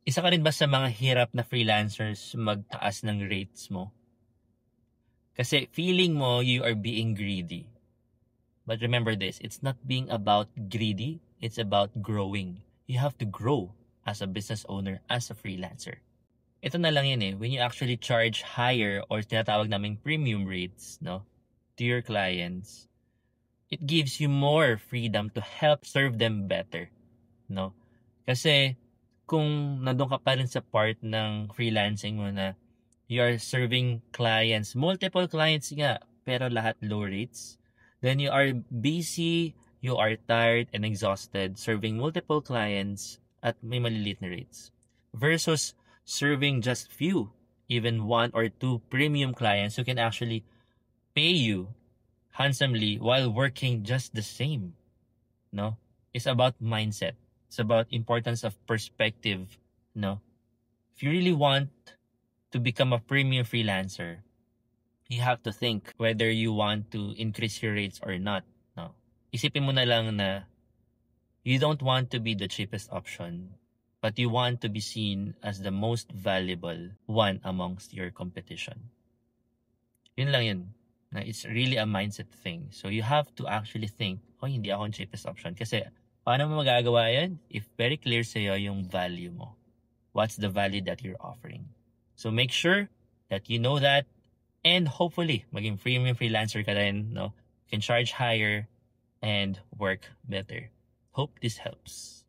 Isa ka rin ba sa mga hirap na freelancers magtaas ng rates mo? Kasi feeling mo you are being greedy. But remember this, it's not being about greedy, it's about growing. You have to grow as a business owner, as a freelancer. Ito na lang yun eh, when you actually charge higher or tinatawag naming premium rates, no, to your clients, it gives you more freedom to help serve them better, no? Kasi kung nandun ka pa rin sa part ng freelancing mo na you are serving clients, multiple clients nga, pero lahat low rates, then you are busy, you are tired and exhausted serving multiple clients at may maliliit na rates. Versus serving just few, even one or two premium clients who can actually pay you handsomely while working just the same. No? It's about mindset. It's about importance of perspective. No? If you really want to become a premium freelancer, you have to think whether you want to increase your rates or not. No? Isipin mo na lang na you don't want to be the cheapest option, but you want to be seen as the most valuable one amongst your competition. Yun lang yun. Na it's really a mindset thing. So you have to actually think, oh, hindi ako ang cheapest option. Kasi paano mo magagawa yan? If very clear sa'yo yung value mo. What's the value that you're offering? So make sure that you know that, and hopefully maging premium freelancer ka rin, no? You can charge higher and work better. Hope this helps.